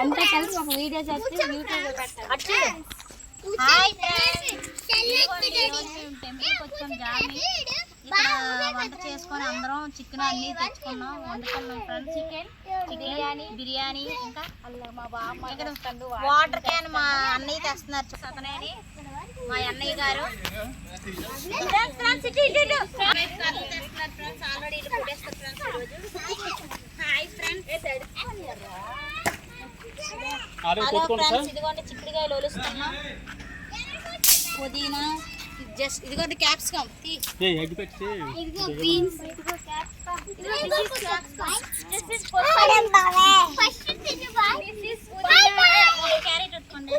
అంతా కలిసి ఒక వీడియో చేస్తే యూట్యూబ్లో పెట్టాలి. హాయ్ ఫ్రెండ్స్, టెంపుల్కి వచ్చాం. జామి ఇక్కడ వంట చేసుకొని అందరం చికెన్ అన్నీ తెచ్చుకున్నాం, వండుకున్నాం ఫ్రెండ్స్. చికెన్ బిర్యానీ ఇంకా మా బామ్మ ఇక్కడ వాటర్ క్యాన్ మా అన్నయ్య తెస్తున్నారు. సతనేని మా అన్నయ్య గారు ఆల్రెడీ కొట్టేస్తారు ఫ్రెండ్స్ ఈరోజు. హాయ్ ఫ్రెండ్స్, హలో ఫ్రెండ్స్, ఇదిగోండి చిక్కుడుకాయలు ఒలుస్తున్నాం. పుదీనా, జస్ట్ ఇదిగోండి క్యాప్సికమ్, ఇదిగో బీన్స్, ఇదిగో క్యాప్సికమ్, క్యారెట్ పెట్టుకోండి,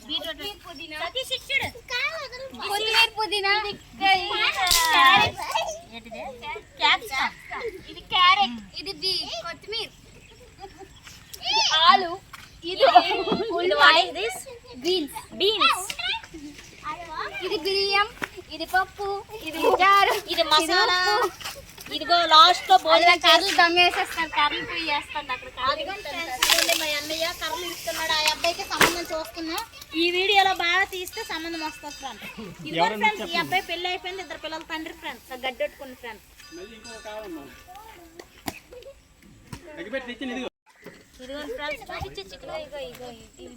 బీట్రూట్, పుదీనా, కొత్తిమీర, పుదీనా, క్యాప్సికమ్, ఇది క్యారెట్, ఇది కొత్తిమీర, ఆలు, ఇది బీన్స్, ఇది బియ్యం, ఇది పప్పు, ఇది జారు, ఇది మసాలా, ఇదిగో లాస్ట్ లో భోజనం కర్రలు దమ్మేసేస్తాను, కర్రలు పోయి చేస్తాను అక్కడ. మా అన్నయ్య కర్రలు ఇస్తున్నాడు, ఆ అబ్బాయికి సంబంధం చూస్తున్నా. ఈ వీడియోలో బాగా తీస్తే సంబంధం వస్తుంది ఫ్రెండ్స్. ఫ్రెండ్స్, ఈ అబ్బాయి పెళ్లి అయిపోయింది, 2 పిల్లల తండ్రి ఫ్రెండ్స్, గడ్డెట్టుకుని ఫ్రెండ్స్. ఇదిగో ఫ్రెండ్స్ చూపించే చికెన్, ఇగో ఇగో ఇది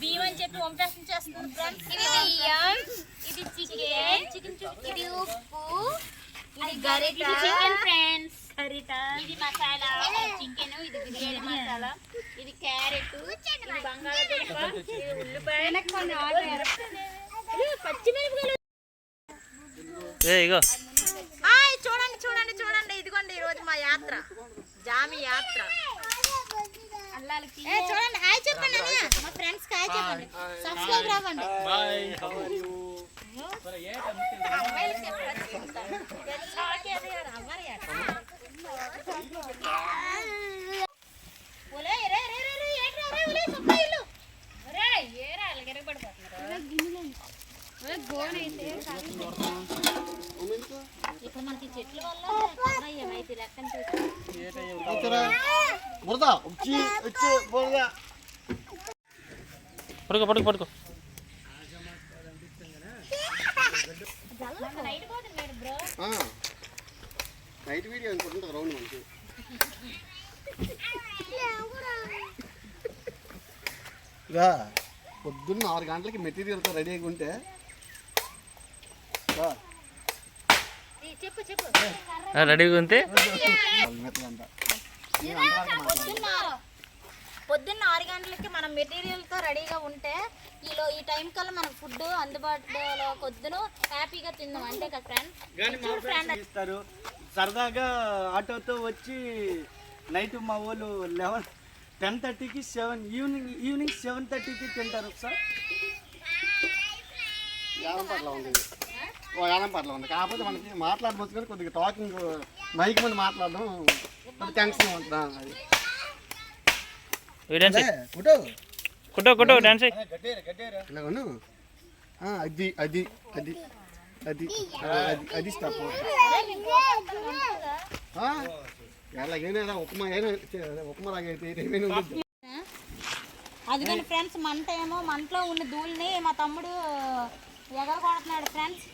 బియ్యం అని చెప్పి వంపేసం చేస్తుంది ఫ్రెండ్స్. ఇది బియ్యం, ఇది చికెన్, ఇది ఉప్పు, ఇది గరిట, ఇది చికెన్ ఫ్రెండ్స్, గరిట, ఇది మసాలా చికెన్, ఇది బిర్యానీ మసాలా, ఇది క్యారెట్, ఇది బంగాళాదుంప, ఇది ఉల్లిపాయ, పచ్చిమిరపకాయలు. చూడండి చూడండి చూడండి, ఇదిగోండి ఈరోజు మా యాత్ర, జామి యాత్ర. చూడండి, హాయ్ చెప్పండి మా ఫ్రెండ్స్, హాయ్ చెప్పండి, సబ్స్క్రైబ్ అవ్వండి. ఇక్కడ మనకి చెట్ల వల్ల ఏమైతే లెక్కని పడుకో నైట్ వీడియో అనుకుంటుంది రౌండ్ మనకి. పొద్దున్న 6 గంటలకి మెటీరియల్తో రెడీ అయి ఉంటే రెడీగా ఉంటే పొద్దున్న 6 గంటలకి మనం మెటీరియల్తో రెడీగా ఉంటే ఈ టైం కల్లా మనకు ఫుడ్ అందుబాటులో కొద్దును హ్యాపీగా తిందాం అంటే కదా ఫ్రెండ్స్. ఇస్తారు సరదాగా ఆటోతో వచ్చి నైట్ మా వాళ్ళు 10:30కి ఈవినింగ్ 7:30కి తింటారు సార్. యానంపట్ల ఉంది కాకపోతే మనకి మాట్లాడవచ్చు కానీ కొద్దిగా టాకింగ్ మైక్ ముందు మాట్లాడడం కొద్దిగా టెన్షన్ ఉంటుంది. అది స్టెప్ ఎలాగైనా ఉప్మా లాగైతే అది కానీ ఫ్రెండ్స్, మంటలో ఉన్న ధూళిని మా తమ్ముడు ఎగరగొడుతున్నాడు ఫ్రెండ్స్.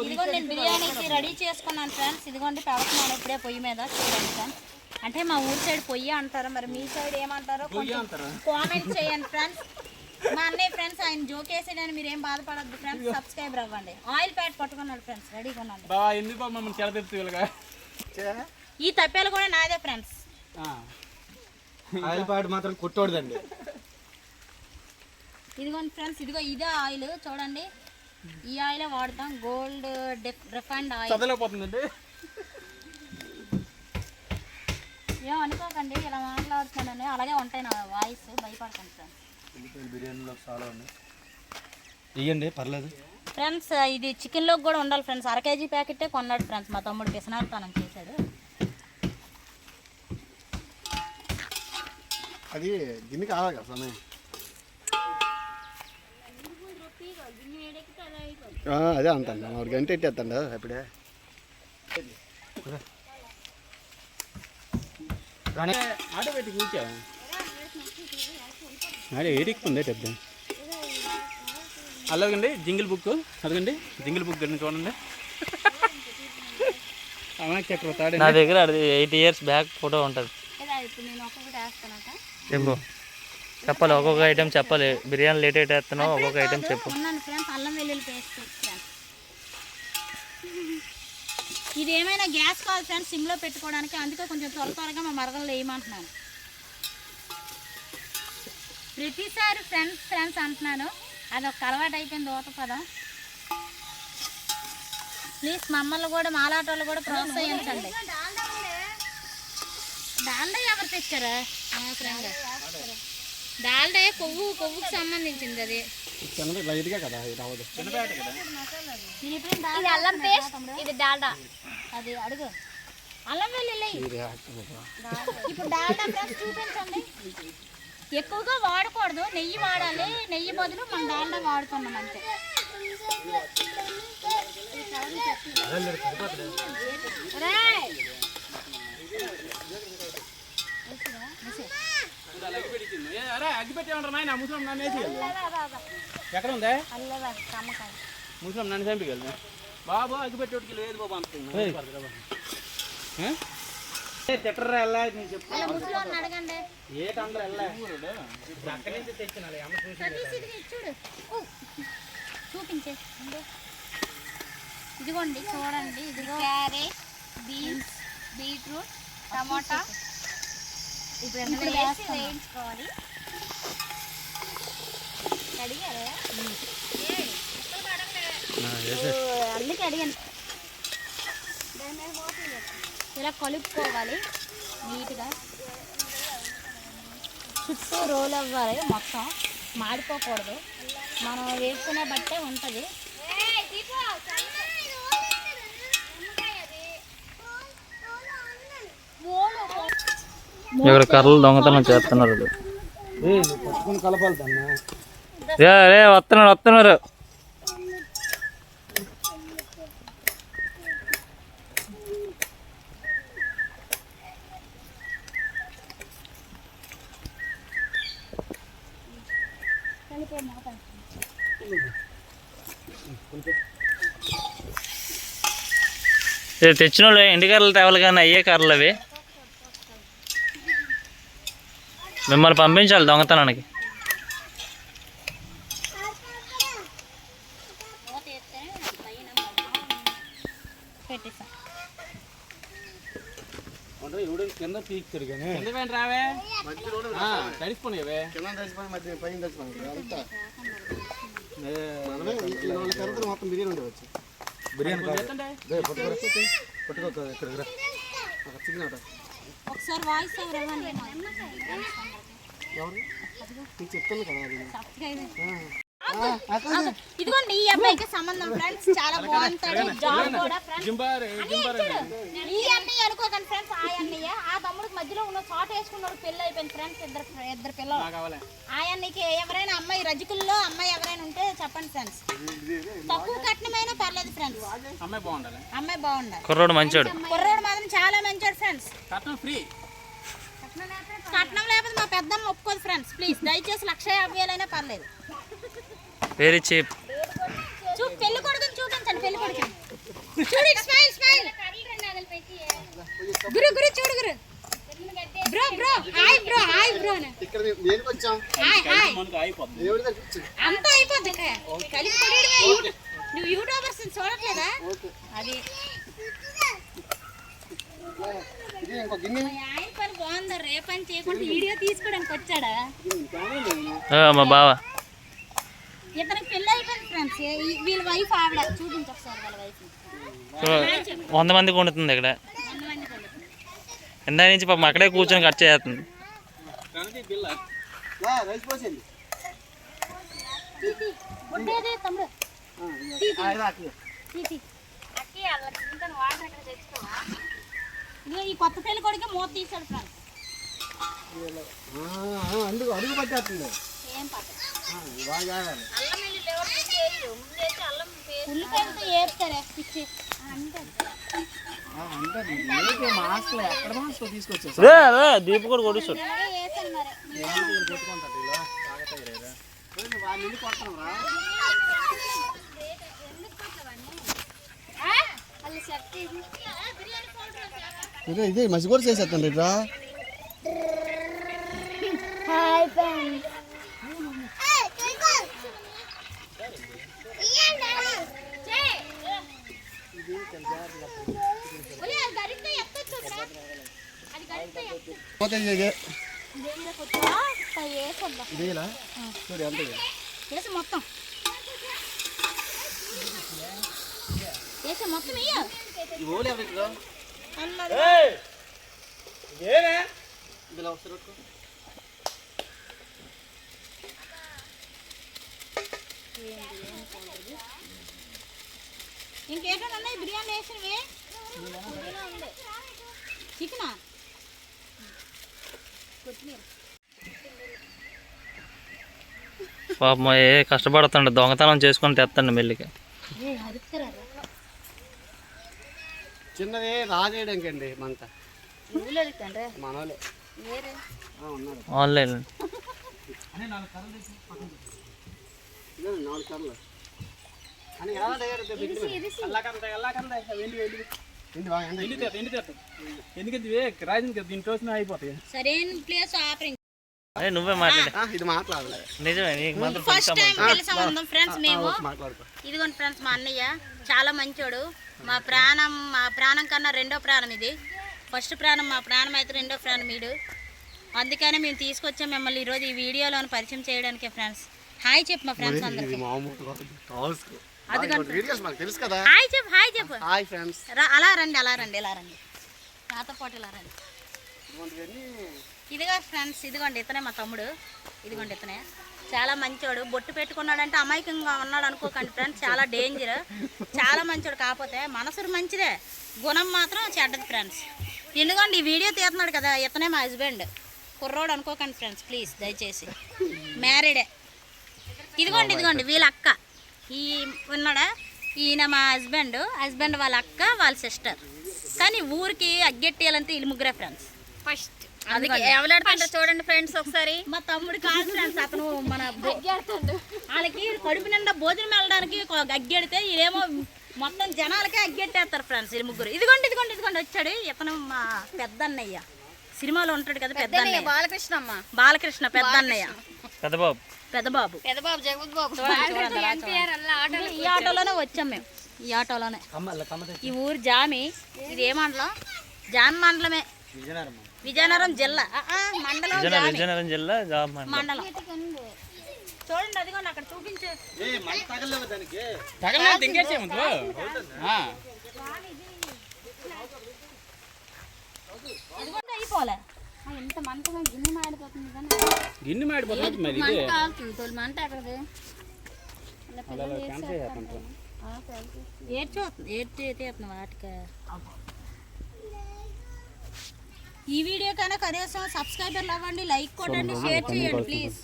ఇదిగోండి నేను బిర్యానీకి రెడీ చేసుకున్నాను ఫ్రెండ్స్. ఇదిగోండి పెడుతున్నాను ఇప్పుడే పొయ్యి మీద, చూడండి ఫ్రెండ్స్. అంటే మా ఊరి సైడ్ పొయ్యి అంటారు, మరి మీ సైడ్ ఏమంటారో కామెంట్ చేయండి ఫ్రెండ్స్. మా అన్నయ్య ఫ్రెండ్స్, ఆయన జోక్ వేసేయడానికి మీరు ఏం బాధపడద్దు ఫ్రెండ్స్, సబ్స్క్రైబర్ అవ్వండి. ఆయిల్ ప్యాకెట్ పట్టుకున్నాడు ఫ్రెండ్స్, రెడీగా ఉన్నాడు. ఈ తప్పేలు కూడా నాదే ఫ్రెండ్స్. ఆయిల్ ప్యాకెట్ మాత్రం కొట్టోడదండి. ఇదిగోండి ఫ్రెండ్స్, ఇదిగో ఇదే ఆయిల్ చూడండి, ఈ ఆయిలే వాడతాం, గోల్డ్ రిఫైండ్ ఆయిల్. ఏం అనుకోకండి ఇలా మాట్లాడుతున్నానని, అలాగే ఉంటాయి నా వాయిస్, భయపడకండి ఫ్రెండ్స్. బిర్యానీలో చాలా ఉన్నాయి, ఇవ్వండి పర్లేదు ఫ్రెండ్స్. ఇది చికెన్లోకి కూడా ఉండాలి ఫ్రెండ్స్. 1/2 kg ప్యాకెటే కొన్నాడు ఫ్రెండ్స్ మా తమ్ముడు, పిసనార్తనం చేశాడు. అది గిన్నె కావాలి కదా సమయం. అదే అంటాను, 1 గంట ఎట్టేస్తాడు అప్పుడే. ఆటోమేటిక్ కూర్చో అదే ఏడిక్కుందే పెద్ద అలాగండి జింగిల్ బుక్ అదగండి జింగిల్ బుక్ అండి చూడండి అమ్మాయి చక్రవర్తి నా దగ్గర అది 8 years బ్యాక్ ఫోటో ఉంటుంది. ఇప్పుడు నేను ఒక్కొక్కటి వేస్తానట. చెప్పు, చెప్పాలి ఒక్కొక్క ఐటెం చెప్పాలి. బిర్యానీ లేట్ అయితే వేస్తున్నావు, ఒక్కొక్క ఐటెం చెప్పు. ఉన్నాను ఫ్రెండ్స్, అల్లం వెల్లుల్లి పేస్ట్ ఫ్రెండ్స్. ఇది ఏమైనా గ్యాస్ కావాలి ఫ్రెండ్స్ సిమ్లో పెట్టుకోవడానికి, అందుకే కొంచెం త్వరగా మా మరగలు వేయమంటున్నాను. ప్రతిసారి ఫ్రెండ్స్ అంటున్నాను, అది ఒక అలవాటు అయిపోయింది ఊత పదం. ప్లీజ్ మమ్మల్ని కూడా మాలాటోళ్ళు కూడా ప్రోత్సహించండి. డాల్డా ఎవరు తెచ్చారా? మా ఫ్రెండ్ డాల్డా కొవ్వుకి సంబంధించింది అది. లైట్గా కదా రావదు. ఇది అల్లం పేస్ట్, ఇది డాల్డా. అది అడుగు అల్లం వెల్లుల్లి. ఇప్పుడు డాల్డా ఫ్రెండ్స్ చూపించండి. ఎక్కువగా వాడకూడదు, నెయ్యి వాడాలి. నెయ్యి బదులు మనం డాల్డా వాడుకున్నాం అంతే. ఎక్కడ ఉందా ముసలం నన్ను చంపికెళ్తా బాబు అగ్గిపెట్టి లేదు బాబు తిట్టరా వెళ్ళా నేను చెప్పు అడగండి. ఏటందరూ వెళ్ళా అక్కడి నుంచి తెచ్చిన చూపించే. ఇదిగోండి చూడండి, ఇదిగో క్యారెట్, బీన్స్, బీట్రూట్, టమాటా. ఇప్పుడు వేయించుకోవాలి. అడిగారా? అందుకే అడిగాను. ఇలా కలుపుకోవాలి నీట్గా, చుట్టూ రోల్ అవ్వాలి, మొత్తం మాడిపోకూడదు. మనం వేసుకునే బట్టే ఉంటుంది. ఇక్కడ కర్రలు దొంగతనం చేస్తున్నారు. పట్టుకుని కలపాలి దాన్ని. వస్తున్నారు. తెచ్చిన వాళ్ళు ఎండి కర్రలు తేవాలి కానీ అయ్యే కర్రలు అవి. మిమ్మల్ని పంపించాలి దొంగతనానికి. కింద పీక్తారు కానీ రావే తడిసిపోయినావే కింద తెచ్చిపోయి మధ్య పైన తెచ్చిపోయి అంతా మనమే కర్రలు మొత్తం బిర్యానీ ఉండవచ్చు. బిర్యానీ పట్టుకో ఇక్కడ చికెన్ ఆట ఒకసారి వాయిస్ ఎవరు ఎవరు నీకు చెప్తాను కదా అది. ఇదిగోండి ఈ అబ్బాయికి సంబంధం ఫ్రెండ్స్, చాలా బాగుంటాడు. జాబ్ కూడా ఫ్రెండ్స్. ఈ అన్నయ్య అనుకోకండి ఫ్రెండ్స్, ఆ అన్నయ్య ఆ తమ్ముడికి మధ్యలో ఉన్న షార్ట్ వేసుకున్నాడు. పెళ్లి అయిపోయింది ఫ్రెండ్స్, ఇద్దరు పిల్లలు. ఆ అన్నయ్యకి ఎవరైనా అమ్మాయి రజకుల్లో అమ్మాయి ఎవరైనా ఉంటే చెప్పండి ఫ్రెండ్స్. తక్కువ కట్నమైనా పర్లేదు ఫ్రెండ్స్, అమ్మాయి బాగుండాలి. కుర్రోడు మంచోడు, కుర్రోడు మాత్రం చాలా మంచోడు ఫ్రెండ్స్. కట్నం లేకపోతే మా పెద్దమ్మ ఒప్పుకోదు ఫ్రెండ్స్. ప్లీజ్ దయచేసి 1,50,000 పర్లేదు. Very cheap. పెళ్లి కొడుకుని చూపించండి. పెళ్లి కొడుకుని చూడు, స్మైల్ స్మైల్. గురు చూడు గురు. బ్రో హాయ్ బ్రో ఇక్కడ నేను వచ్చాం హాయ్ దేవుడి దగ్గర కూర్చో. అంతా అయిపోద్ది. కలిసి కొడేయడమే. నువ్వు యూట్యూబర్స్ చూడట్లేదా? అది ఇది ఇంకో గిన్నె. ఆయన పని బాగుందా? రేపని చేయకుండా వీడియో తీసుకోవడానికి వచ్చాడా మా బావ? ఇతనికి పెళ్ళి అయిపోయింది ఫ్రెండ్స్. వీళ్ళ వైఫ్ ఆవిడ. చూపించు ఒకసారి వాళ్ళ వైఫ్. 100 మందికి వండుతుంది ఇక్కడ. ఇందా నుంచి పాపం అక్కడే కూర్చొని కట్ చేస్తుంది. రైస్ పోసింది తమ్ముడు. ఈ కొత్త పెళ్లి కొడుకు మూత తీసాడు ఫ్రెండ్స్. అందుకు అడుగు పట్టేస్తుంది. ఏం పట్ట అంతే మాస్టర్ ఎక్కడ మాస్టర్ తీసుకొచ్చేసి రే రే దీపు కూడా కొడుస్తాడు. ఇదే మసి కూడా చేసేస్తాను రా. మొత్తం మొత్తం ఇంకేంటో బిర్యానీ వేసినవి చికెనా పాపం ఏ కష్టపడుతుండ దొంగతనం చేసుకొని తెస్తండి మెల్లికి. చిన్నది రాజేయడానికి అండి మంట మనోలే ఆన్లైన్ 4 కర్రలు అని అయిపోతాయి. సరైన ప్లేస్ ఆపరింగ్ నువ్వే మాట్లాడే ఇది మాట్లాడలే నిజమే నీకు మాత్రం ఫస్ట్ టైం కలిసి ఉందాం ఫ్రెండ్స్ మేము. ఇదిగోండి ఫ్రెండ్స్ మా అన్నయ్య చాలా మంచోడు. మా ప్రాణం కన్నా రెండో ప్రాణం ఇది. ఫస్ట్ ప్రాణం మా ప్రాణం అయితే రెండో ప్రాణం వీడు. అందుకనే మేము తీసుకొచ్చాం మిమ్మల్ని ఈరోజు ఈ వీడియోలోని పరిచయం చేయడానికి. ఫ్రెండ్స్ హాయ్ చెప్పు మా ఫ్రెండ్స్ అందరికి. తెలుసు కదా. హాయ్ చెప్పు హాయ్ చెప్పు. Hi friends. అలా రండి అలా రండి ఇలా రండి నాతో పాటు ఇలా రండి. ఇదిగా ఫ్రెండ్స్ ఇదిగోండి ఇతనే మా తమ్ముడు. ఇదిగోండి ఇతనే చాలా మంచోడు. బొట్టు పెట్టుకున్నాడంటే అమాయకంగా ఉన్నాడు అనుకోకండి ఫ్రెండ్స్. చాలా డేంజర్. చాలా మంచోడు. కాకపోతే మనసు మంచిదే, గుణం మాత్రం చెడ్డది ఫ్రెండ్స్. ఎందుకండి ఈ వీడియో తీస్తున్నాడు కదా ఇతనే మా హస్బెండ్. కుర్రోడు అనుకోకండి ఫ్రెండ్స్ ప్లీజ్ దయచేసి. మ్యారీడే. ఇదిగోండి వీళ్ళ అక్క ఈ ఉన్నాడా ఈయన మా హస్బెండ్ వాళ్ళ అక్క వాళ్ళ సిస్టర్. కానీ ఊరికి అగ్గెట్టేయాలంటే వీళ్ళు ముగ్గురే ఫ్రెండ్స్. ఫస్ట్ అందుకే ఎవలాడుతుంటారు చూడండి ఫ్రెండ్స్ ఒకసారి. మా తమ్ముడు కాదు ఫ్రెండ్స్ అతను మన వాళ్ళకి కడుపు నిండా భోజనం వెళ్ళడానికి అగ్గెడితే ఇదేమో మొత్తం జనాలకే అగ్గెట్టేస్తారు ఫ్రెండ్స్ వీళ్ళు ముగ్గురు. ఇదిగోండి వచ్చాడు ఇతను మా పెద్ద అన్నయ్య. సినిమాలో ఉంటాడు కదా పెద్ద అన్నయ్య బాలకృష్ణ పెద్ద అన్నయ్య పెద్దబాబు జగపతి బాబు. ఈ ఆటోలోనే వచ్చాం మేము. ఈ ఆటోలోనే. ఈ ఊరు జామి. ఇది ఏ మండలం? జామి మండలమే. విజయనగరం జిల్లా మండలం మండలం. చూడండి అదిగోండి అక్కడ చూపించే అయిపోలే. ఎంత మంటగా గిన్నె మాడిపోతుంది మరి మంట అక్కడది ఏడ్చేస్తున్నావు వాటికి. ఈ వీడియో కన్నా కనీసం సబ్స్క్రైబర్లు అవ్వండి, లైక్ కొట్టండి, షేర్ చేయండి ప్లీజ్.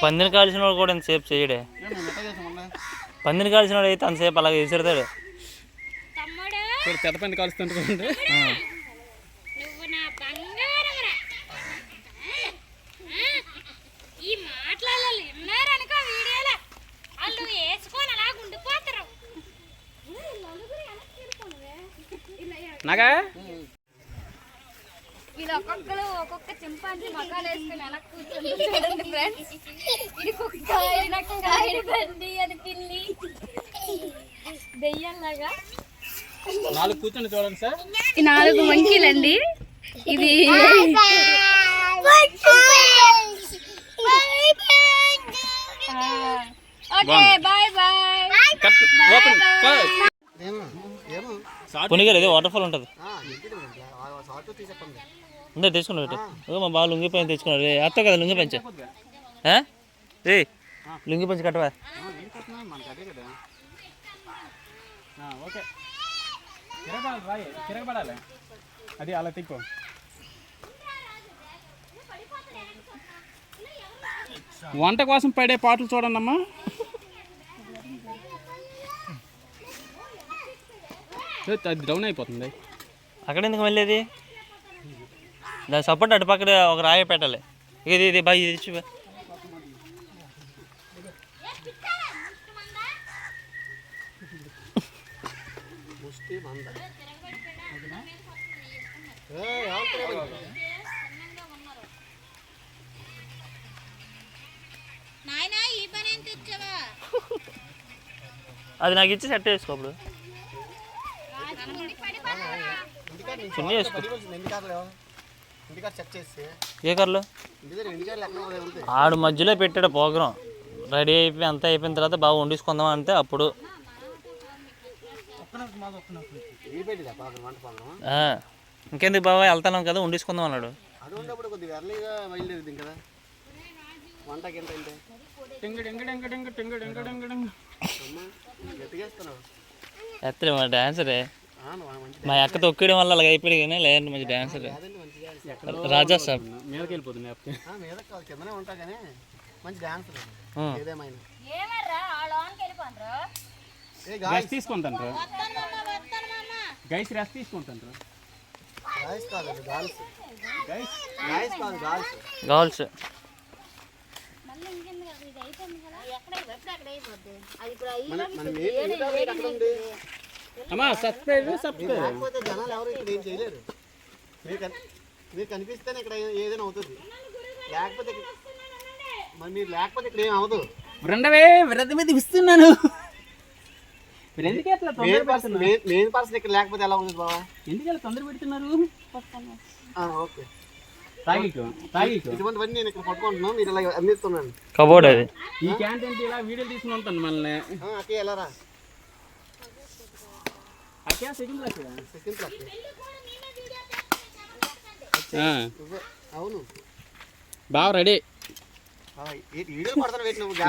పందిని కాల్చిన వాడు కూడా ఎంతసేపు చేయడే. పందిని కాల్చిన వాడు అయితే అంతసేపు అలాగే విసిరుతాడు. పెద్ద పంది కాలుస్తుంటే నాగా వీళ్ళు ఒక్కొక్కరు ఒక్కొక్క చింపాంజీ మకాలు వేసుకుని ఎలా కూర్చొని ఫ్రెండ్స్. ఇది కుక్క, ఇది నక్క, ఇది పంది, అది పిల్లి దెయ్యంలాగా 4 కూర్చొని చూడండి సార్. ఈ 4 మంకీలండి. ఇది బాయ్ బాయ్. పునిగారు ఏదో వాటర్ ఫాల్ ఉంటుంది ఉందా తెచ్చుకున్నాడు. మా బాగా లుంగి పంచి తెచ్చుకున్నాడు. అత్త కదా లుంగి పంచ రే లుంగి పంచి కట్టవా. ఓకే తిరగబడాలి అది అలా తిక్కో. వంట కోసం పడే పాటలు చూడండి అమ్మా. అది డౌన్ అయిపోతుంది. అక్కడ ఎందుకు వెళ్ళేది? దాని సపోర్ట్ అటు పక్కన ఒక రాయి పెట్టాలి. ఇది బాగా ఇది ఇచ్చి అది నాకు ఇచ్చి సెట్ చేసుకో. అప్పుడు చిన్న చేసుకో. ఏ కార్లో ఆడు మధ్యలో పెట్టాడు ప్రోగ్రాం. రెడీ అయిపోయి అంతా అయిపోయిన తర్వాత బాగా వండించుకుందాం అంటే అప్పుడు ఇంకెందుకు బాబా వెళ్తాను కదా వండించుకుందాం అన్నాడు. ఎత్తలే మా డాన్సరే. మా అక్క తొక్కడం వల్ల అలాగ అయిపోయాడు కానీ లేదంటే మంచి డాన్సరే. రాజా సాబ్ మీదకి వెళ్ళిపోతుంది. రెస్ట్ తీసుకుంటాను. గైస్ రెస్ట్ తీసుకుంటాను. గర్ల్స్ అమ్మా సబ్స్క్రైబ్ జనాలు ఎవరు ఇక్కడ ఏం చేయలేరు. మీరు కనిపిస్తేనే ఇక్కడ ఏదైనా అవుతుంది. లేకపోతే మరి మీరు లేకపోతే ఇక్కడ ఏం అవ్వదు. రెండవే వ్రత మీద ఇస్తున్నాను. మెయిన్ పర్సన్ ఇక్కడ లేకపోతే ఎలా ఉంది బాబా? ఎందుకు తొందర పెడుతున్నారు? ఓకే ఇటువంటివన్నీ నేను ఇక్కడ పట్టుకుంటున్నాను. మీరు ఇలా అందిస్తున్నాను. కబోర్డ్ అది. ఈ క్యాంటీన్ ఇలా వీడియో తీసుకుని ఉంటాను మనల్ని. అకే వెళ్ళరా? సెకండ్ క్లాస్ అవును బాగా రెడీ. వీడియో పడతాను.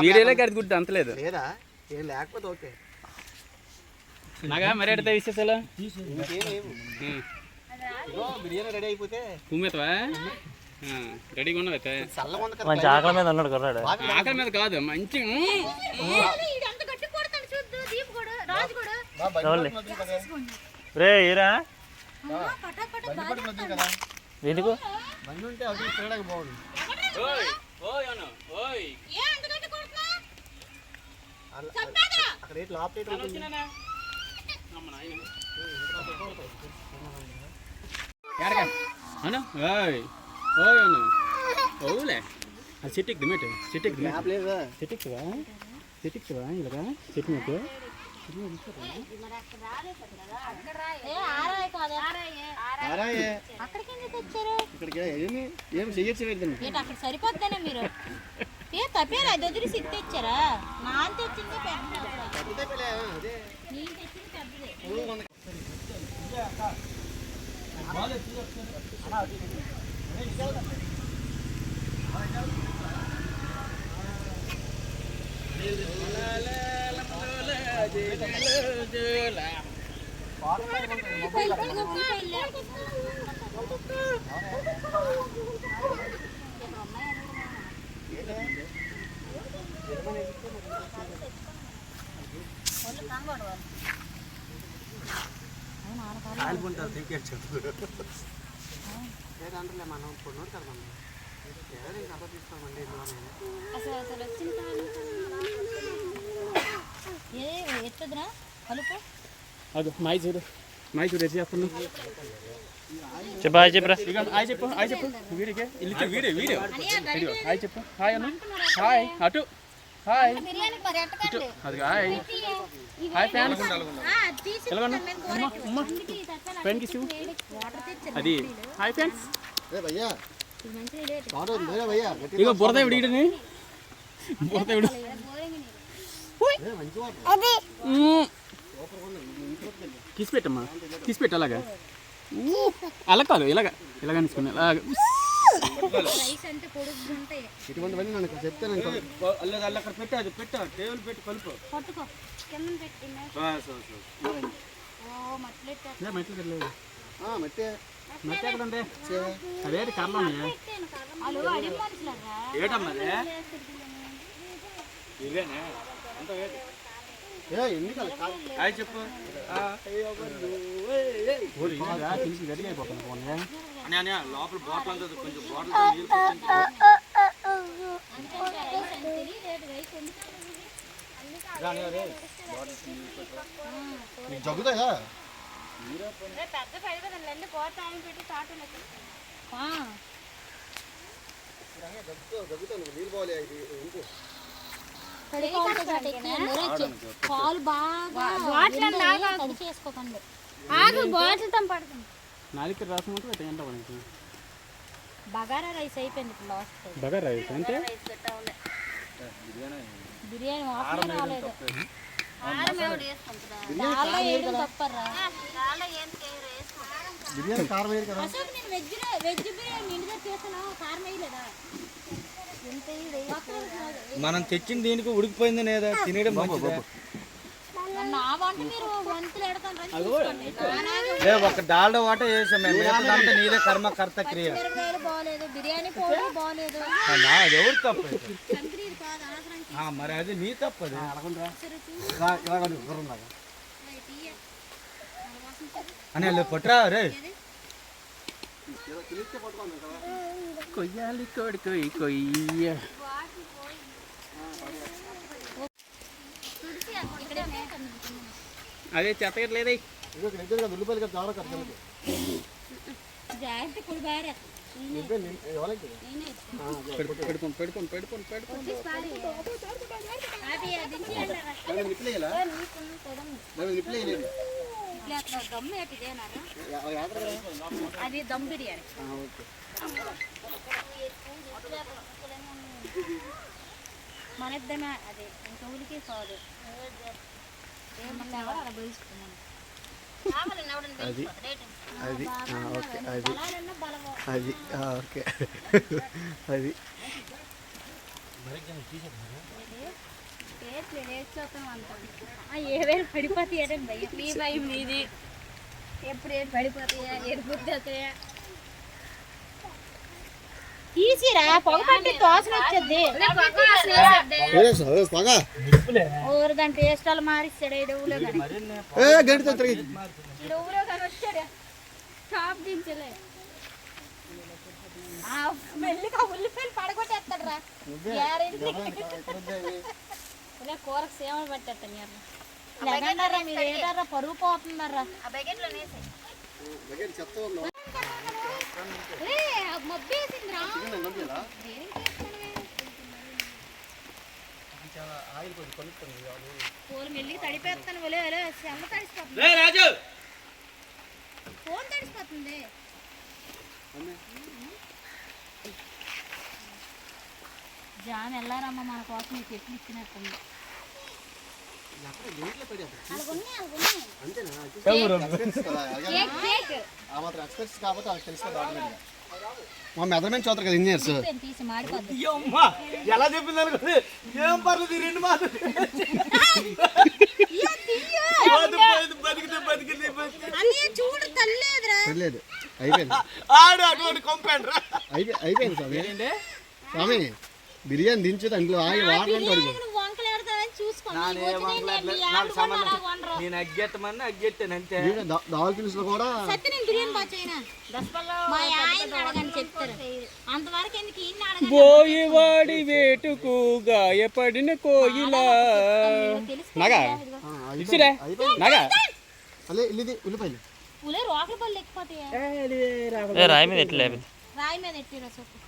వీడియోలో కడిగి గుడ్డు అంతలేదు లేదా? ఏం లేకపోతే ఓకే. నాగా మరి ఎడతా విశేషాలు బిర్యానీ రెడీ అయిపోతే కుమ్మేతవా? రెడీగా ఉన్నావైతే మంచి ఆకలి మీద ఉన్నాడు కుర్రాడు. ఆకలి మీద కాదు మంచి రే ఈరా ఎందుకు బండి ఉంటే అది తిరగడానికి బాగుంది. అక్కడ ఏంటి లాప్టేట్ ఓలే చెట్టుకి దిమేటు చెట్టుకి చెట్టుకువా చెట్టుకువా ఇలాగా చెట్టు మీకు ఇక్కడికి ఏమి చెయ్యొచ్చు. అక్కడ సరిపోద్దనే మీరు తప్పేలా అది వదిలి సిద్ధి ఇచ్చారా? నాన్న తెచ్చింది పెద్దది. నేను తెచ్చింది పెద్దది. మనం పొన్నోడు కదా మనం ఎవరైనా కబర్ తీసుకోమండి. ఎత్తదురా కలుపు. అది మైసూరు ఎట్టి చేస్తున్నా. చెప్పా చెప్పరా హాయ్ చెప్పు వీడికే వీడియో హాయ్ చెప్పు. హాయ్ అన్న హాయ్ అటు హాయ్ అది హాయ్ హాయ్ ఫ్యాన్స్ ఫ్యాన్కి అది హాయ్ ఫ్యాన్స్. ఇక బురద ఇవిడు ఈడని బురద ఇవిడు తీసిపెట్టమ్మా తీసిపెట్టు. అలాగా అలా కాదు ఇలాగా తీసుకుని ఇటువంటివన్నీ నన్ను చెప్తాను. అక్కడ పెట్టు అది పెట్టు టేబుల్ పెట్టి కలుపు. మట్టి ఎక్కడ ఉంది? అదేంటి కర్రలు ఉన్నాయా? ఏటమ్మా ఇవేనా అంత హాయ్ చెప్పు గట్టిగా అయిపోతుంది లోపల బాటిల్ అంతా కొంచెం బాటిల్ జగ్గుతాయా నీళ్ళు పోలే పాలు బాగా చేసుకోకండి నాలుగు రాసం ఉంటే ఎంత మనకి బగారా రైస్ అయిపోయింది ఇప్పుడు లాస్ట్ బగారా రైస్ అంటే బిర్యానీ వాసన రాలేదు దాల్లో వేయడం తప్పరా బిర్యానీ కారం వేయరు కదా అసలు నేను వెజ్ బిర్యానీ ఇంటిగా చేసాను కారం వేయలేదా మనం తెచ్చిన దీనికి ఉడికిపోయింది లేదా తినడం మంచిదా నా వంట మీరు వంతులు ఎడతాను ఒక డాల్డా వాట వేసాం మేము నీదే కర్మకర్త క్రియ మిరపకాయలు బాగలేదు బిర్యానీ పౌడర్ బాగలేదు ఎవరు తప్పు సంక్రీది కాదు అనవసరానికి మరి అది నీ తప్పదు అని పట్టురా రే కొయ్యాలి కోడి కొయ్యి కొయ్య అదే చెత్తగట్లేదే ఉల్లిపాయలు కదా చాలా ఖర్చు జాగ్రత్త కుడి బాగా అది దమ్ బిర్యానీ మన ఇద్దమే అదే ఇంకా ఉలికి కాదు ఏమన్నా ఎవరు అలా బయలుస్తున్నాను అది అది ఓకే అది అది ఓకే అది ఏవేరు పడిపోతాయి ఏదండి భయ్య మీ భయం మీది ఎప్పుడు ఏడు పడిపోతాయా ఏడు గుర్తవుతాయా తీసిరా పొగ పట్టి తోసన వచ్చేది ఊరు దాని టేస్ట్ వాళ్ళు మారిస్తాడు ఇడవులో ఇడవులో కానీ వచ్చాడు షాప్ దించలే మెల్లిగా ఉల్లిపాయలు పడగొట్టేస్తాడు రా కూరకు సేవలు పట్టేస్తాను లేకంటారా మీరు ఏంటారా పరుగు పోతున్నారా మెల్లికి తడిపేస్తాను సెల్ల తడిసిపోతుంది ఫోన్ తడిసిపోతుంది జాన్ వెళ్ళారమ్మ మన కోసం మీకు ఎట్లు ఇచ్చినట్టుంది మా మెదర్మెంట్ చూస్తారు కదా ఇంజనీర్స్ తీసి మాడిపోద్ది ఎలా చెప్పింది అనుకోండి ఏం పర్లేదు రెండు మాటలు చూడు తల్లేదురా అయిపోయింది ఆడు అటువంటి కంపౌండ్ రా అయిపోయింది స్వామి బిర్యానీ దించు దాంట్లో ఆగి వాటర్ నేను అగ్గెట్టమన్నా అగ్గెట్టాను అంతే దాల్ కిల్స్ లో కూడా బోయివాడి వేటుకు గాయపడిన కోయిలా నగా నగా ఉల్లిపాయలు రాయి మీద ఎట్లా రాయి మీద ఎట్టిరా సొప్పు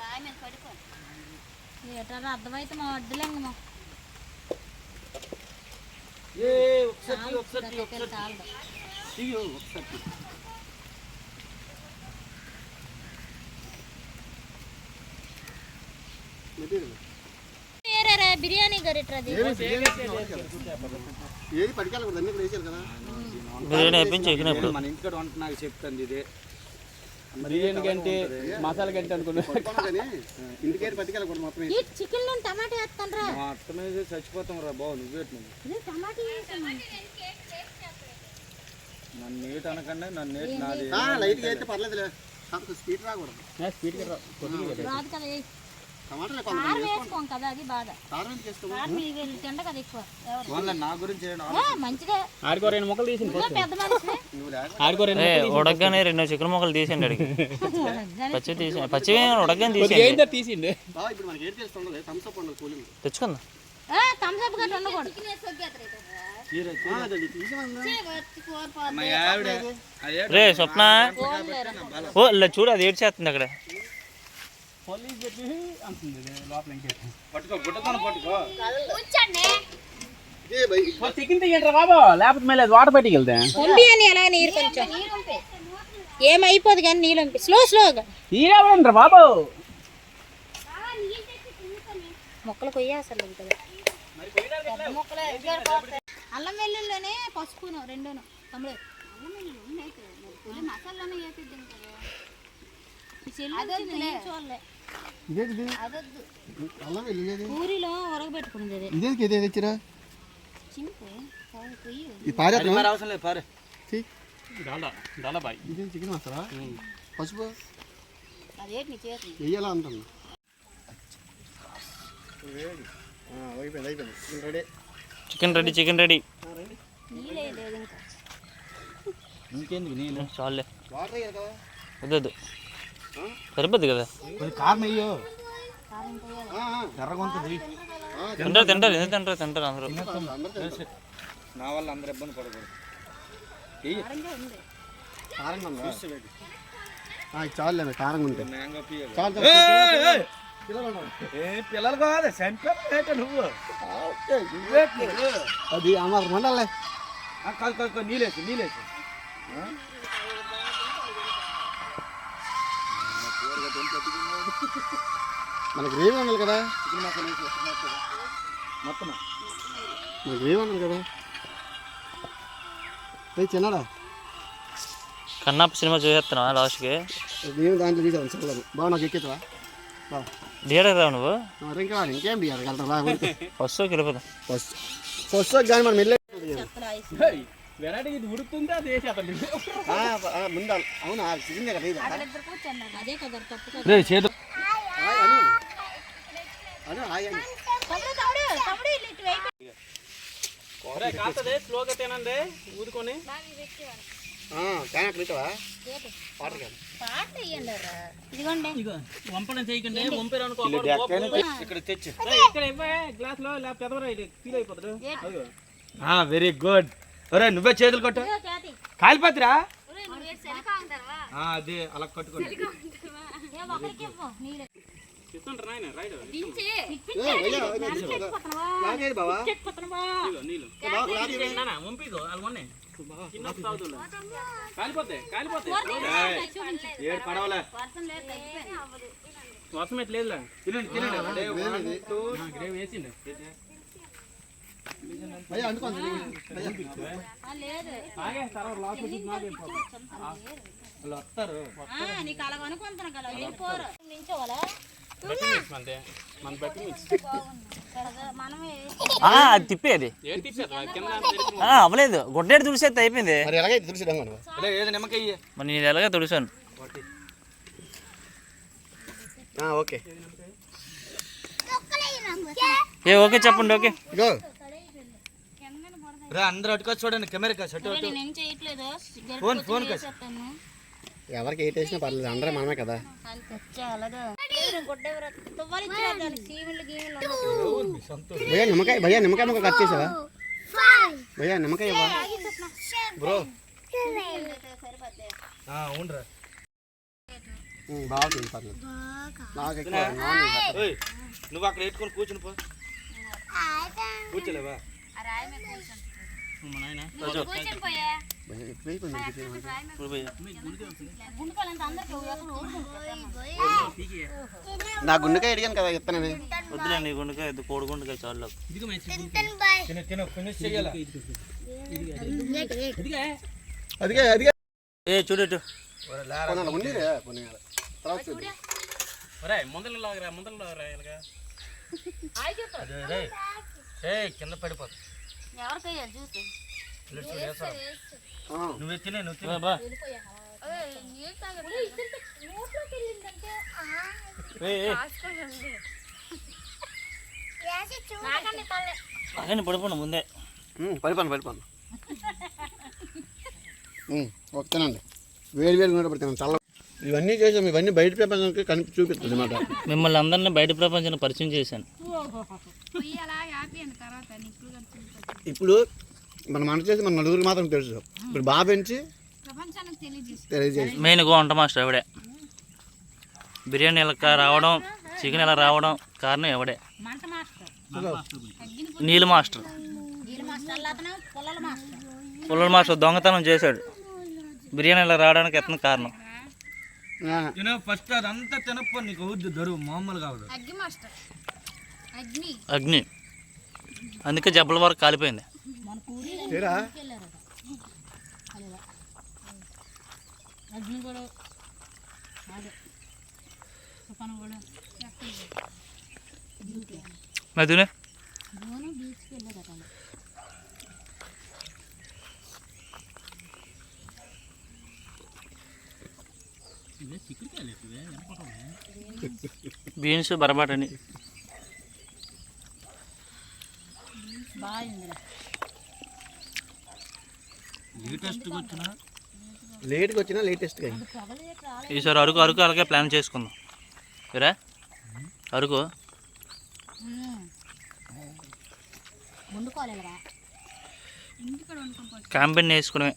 రాయి మీద పడిపో ఏటారా అర్థమైతే మా వడ్డలేంగమ్మా బిర్యానీ గరిట్రది ఏది పడికాలి అన్ని ఇక్కడ వేసారు కదా బిర్యానీ అయిపోయింది చెప్పినప్పుడు మన ఇంటికాడ వంట నాకు చెప్తాను ఇది బిర్యానీ కంటే మసాలా కంటే అనుకున్నా ఇంటికి పట్టుకెళ్ళకూడదు మొత్తం చికెన్ లో టమాటా వేస్తాను రా మా అత్త మీద చచ్చిపోతాం రా బాబు నువ్వేటి నన్ను నేటి అనకండి నన్ను నేటి నాది లైట్గా అయితే పర్లేదులే స్పీడ్ రాకూడదు రాదు కదా టమాటాలు కారం వేసుకోం కదా, అది బాధ. కారం ఎందుకు వేసుకోము? కారం మీకు వీళ్ళు తిండ కదా ఎక్కువ. ఎవరు? ఓన్లీ నా గురించి మంచిదే. ఆడికో 2 ముక్కలు తీసింది. పెద్ద మనిషి ఆడికో 2 ఉడకగానే 2 చికెన్ ముక్కలు తీసేయండి అడిగి. పచ్చి తీసి పచ్చి ఉడకగానే తీసేయండి. ఏందో తీసిండు. బావ ఇప్పుడు మనకి ఏం తెలుస్తుండదు, థమ్స్ అప్ ఉండదు కూలింగ్. తెచ్చుకుందా థమ్స్ అప్ గట్ట ఉండకూడదు. రే స్వప్న ఓ ఇలా చూడు అది ఏడ్చేస్తుంది అక్కడ. పోలీస్ చెప్పి అంటుంది లోపల ఇంకేసి. పట్టుకో గుట్టతోనే పట్టుకో. చికెన్ తీయండి బాబు, లేకపోతే మళ్ళీ అది వాటర్ బయటికి వెళ్తే పంపి అని ఎలా నీరు కొంచెం ఏమైపోదు కానీ నీళ్ళు స్లోగా తీరేవంటారు బాబు. మొక్కలు కొయ్య అసలు ఉంటుంది. అల్లం వెల్లుల్లోనే పసుపును రెండును తమ్ముడు. ఇదేంటిది? అల్లం వెల్లుల్లి పూరిలో ఉరగబెట్టుకున్నది అది. ఇదేంటి ఇదే తెచ్చిరా? ఇది పారేద్దామా? అవసరం లేదు పారే. డాలా బాయ్. ఇది చికెన్ మసాలా పసుపు అదేంటి నీ చేతి వెయ్యాలా అంటున్నా. అయిపోయింది అయిపోయింది రెడీ. చికెన్ రెడీ నీళ్ళే లేదు ఇంకా. ఇంకెందుకు నీళ్ళు? చాలులే వాటర్ వేయాలి కదా. వద్దు సరిపోద్ది కదా. కొంచెం కారం అయ్యో కారం పోయాలి. ఎర్రగా ఉంటుంది. తింటారు ఎందుకు తింటారు అందరూ. నా వల్ల అందరు ఇబ్బంది పడకూడదు. కారంగా ఉందా? చాలు కారంగా ఉంటాయి. మ్యాంగో పియ్యాలి. చాలు పిల్లలు కాదు సెంటర్ నువ్వు అది అమ్మ మండలే. కాదు నీళ్ళేసి మన గ్రేవీ ఉండాలి కదా. మొత్తం మన గ్రేవీ ఉండాలి కదా. చిన్నడా కన్నాప సినిమా చూసేస్తున్నావా లాస్ట్కి? నేను దాంట్లో తీసాను చల్లదు. బాగా నాకు ఎక్కేవా బాగా థియేటర్ రావు నువ్వు? ఇంకా ఇంకేం తీయాలి వెళ్తారా? ఫస్ట్ వెళ్ళిపోతాం. ఫస్ట్ కానీ మనం వెళ్ళే వెరైటీ ఇది ఉడుతుందా అది వేసి అతను ముందు అవునా చికెన్ కదా ఇది. అదే కదా తప్పు కదా. చేదు కాస్తదే స్లోగా తినండి ఊదుకొని. వంపడం చేయకండి. వంపారనుకో ఇక్కడ తెచ్చు. ఇక్కడ గ్లాస్ లో లేకపోతే ఫీల్ అయిపోతాడు. Very good. ఒరే నువ్వే చేతులు కొట్టు. కాలిపోతురా అది అలా కట్టుకోండి. చెప్తుంటారు నాయన రైడ్ వంపిగో అలా కాలిపోతే ఏడు పడవలే వర్షం ఎట్లేదు. గ్రేవ్ వేసిండు. వస్తారు నీకు అలా అనుకుంటున్నా కదా వెళ్ళిపోరు నించోవాలా మన బట్టి మనమే అది తిప్పి అది అవ్వలేదు. గుడ్డేడు తుడిసేది అయిపోయింది. ఎలాగైతే చూసిద్దాం ఏదో నిమ్మకాయ. మరి నేను ఎలాగే తుడిసాను. ఓకే ఓకే చెప్పండి. ఓకే ఇగో అందరూ అటుకొచ్చి చూడండి కెమెరా షర్ట్ నేనేం చేయట్లేదు. ఫోన్ ఎవరికి ఏ వేసినా పర్లేదు, అందరూ మనమే కదా. భయ్యా నిమ్మకాయ ముక్క కట్ చేసావా? భయ్యా నిమ్మకాయ బ్రో అవునరా బాగుంది పర్లేదు. నువ్వు అక్కడ పెట్టుకొని కూర్చుని పో. కూర్చోలేవా? నా గుండెకాయ అడిగాను కదా ఇస్తానని. వద్దులేండి గుండెకాయ కోడి గుండెకాయ చాలు. అదిగే అదిగే చూడటు ముందర లాగరా ఇలాగా కింద పడిపోతుంది. నువ్వు తినే అదే పడిపోండి ముందే. పడిపోను ఓకేనండి. వేడి వేడి కూడా పడుతున్నాను చల్ల. ఇవన్నీ చేసాం, ఇవన్నీ బయట ప్రపంచానికి చూపిస్తుంది అన్నమాట. మిమ్మల్ని అందరినీ బయట ప్రపంచాన్ని పరిచయం చేశాను. ఇప్పుడు మన చేసి మన నలుగురికి మాత్రం తెలుసు. ఇప్పుడు బాగా పెంచి తెలియజేసి మెయిన్ వంట మాస్టర్ ఎవడే. బిర్యానీ ఇలా రావడం, చికెన్ ఇలా రావడం కారణం ఎవడే. నీళ్ళు మాస్టర్, పుల్లల మాస్టర్ దొంగతనం చేశాడు. బిర్యానీ ఇలా రావడానికి ఎత్తన కారణం. ఫస్ట్ అదంతా తినప్ప నీకు దొరుకు మామూలు కాదు. అగ్ని, అందుకే జబ్బల వరకు కాలిపోయింది. మధునే బీన్స్ బరబాటని లేట్గా వచ్చినా లేటెస్ట్గా ఈసారి అరకు అలాగే ప్లాన్ చేసుకుందాం. వేరే అరకు క్యాంపెయిన్ వేసుకునే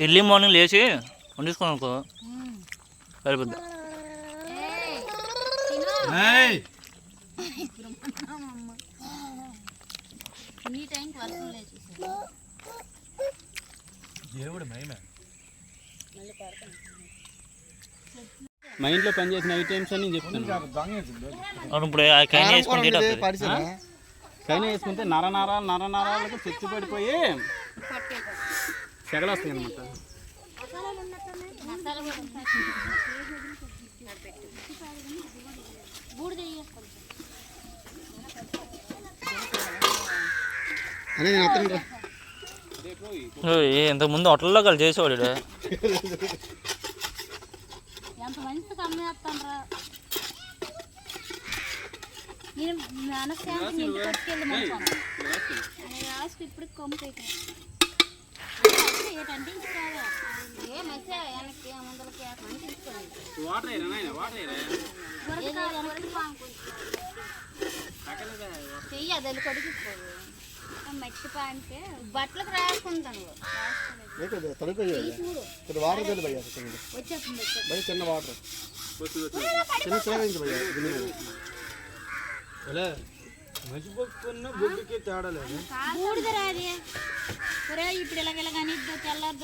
ఎర్లీ మార్నింగ్ లేచి వండించుకోను అనుకో సరిపోద్ది. మా ఇంట్లో పనిచేసిన ఐటమ్స్ అని చెప్తాను. ఇప్పుడు కైనా వేసుకుంటే కైనా వేసుకుంటే నరనరాలకు చెచ్చు పడిపోయి సెగలు వస్తాయి అన్నమాట. ఇంతకుముందు హోటల్లో కలిసి చేసేవాడు. ఎంత మంచి కమ్మేస్తానరా నేను మనశ్శాంతి ఇంటికి పట్టుకెళ్ళి మంచాను ఇప్పుడు కొమ్ము ఏంటంటే ఏ మధ్య వెనక్కి ముందరకి చెయ్యి అది కొడికిపోదు మట్టి పాంటే బట్టలకు రాసుకుంటాను. చిన్న వాటర్ బుగ్గికి తేడా లేదు. ఇప్పుడు ఇలాగని తెల్లారు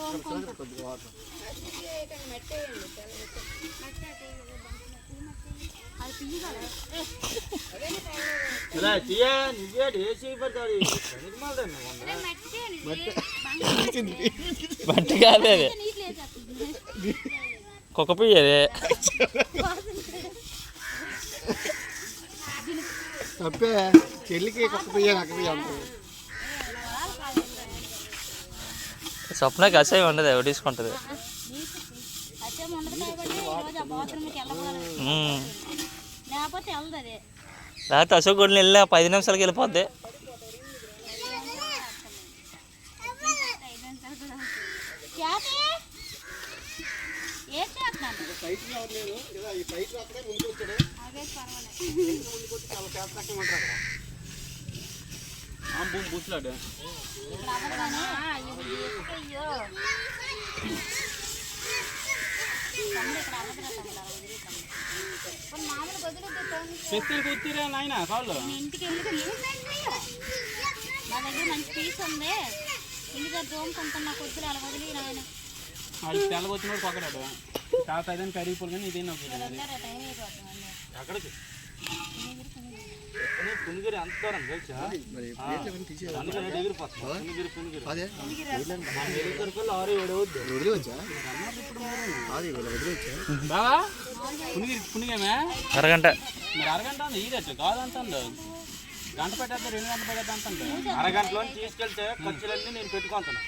మట్టి కాదు అది కుక్క పియ్యదే. తప్పే చెల్లికి కుక్క పియ్య నక్క పియ్య స్వప్నకి అసహ్యం ఉండదు, ఎవరు తీసుకుంటుంది. లేకపోతే అశోక్ గుడిని వెళ్ళినా 10 నిమిషాలకి వెళ్ళిపోద్ది. బూట్లాడు శక్తులు కూర్చురా నాయన కాళ్ళు. ఇంటికి మా దగ్గర మంచి పీస్ ఉంది, ఇంటి దగ్గర దోముకుంటున్నా కొద్దిగా అలా వదిలి నాయన. వాళ్ళకి తెల్లగొచ్చినోడు పక్కడాడు తాత ఏదైనా కరిగిపోలు కానీ ఇదేనా ఎక్కడికి పునిగిరి అంత దూరం తెలుసా? బావా పునిగిరి పునిగేమే అరగంట మరి అరగంట ఉంది ఇదట్టు కాదంటుందో గంట పెట్టేద్దా 2 గంటలు పెట్టేద్దా అంటే అరగంటలో తీసుకెళ్తే ఖర్చులన్నీ నేను పెట్టుకుంటాను.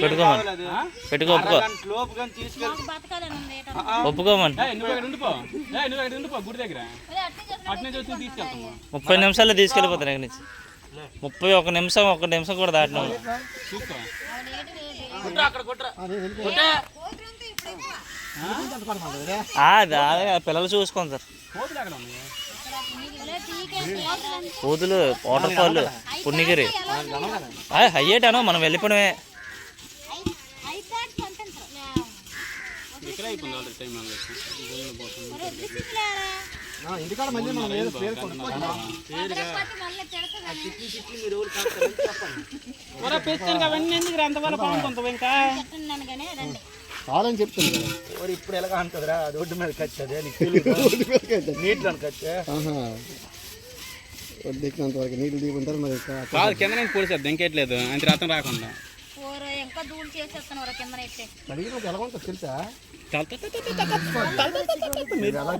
పెట్టుకోమని పెట్టుకో ఒప్పుకో అరగంట లోపు కానీ తీసుకెళ్తే మాకు బతకాలని ఉంది ఒప్పుకోమని నువ్వు ఇక్కడ ఉండిపో గుడి దగ్గర అట్నే చూసి తీసుకెళ్తాము. 30 నిమిషాల్లో తీసుకెళ్ళిపోతాను ఇక్కడి నుంచి. 31 నిమిషం, 1 నిమిషం కూడా దాటినాము. చూసుకో అదే పిల్లలు చూసుకుంటారు. కోతులు ఎక్కడ ఉన్నాయి? కోతులు, వాటర్ ఫాల్, పుణ్యగిరి హయ్యేటాను మనం వెళ్ళిపోవడమే. ఇక్కడ అయిపోయింది ఆల్రెడీ టైం ఇంటికాడ మళ్ళీ మనం ఏదో పేరు కొనుక్కోవాలి. అవన్నీ ఎందుకు అంతవల్ల బాగుంటుంది ఇంకా కావాలని చెప్తుంది కదా. ఇప్పుడు ఎలాగ అంటదిరా రోడ్డు మీద కచ్చదే నీటిలో కచ్చే దిక్కినంత వరకు నీళ్ళు దిగుంటారు మరి. కాదు కింద నుంచి పొడిచేద్దాం ఇంకేట్లేదు అంత రతం రాకుండా ఇంకా దూరం చేసేస్తాను కింద అయితే అడిగినప్పుడు ఎలా ఉంటుంది తెలుసా? తల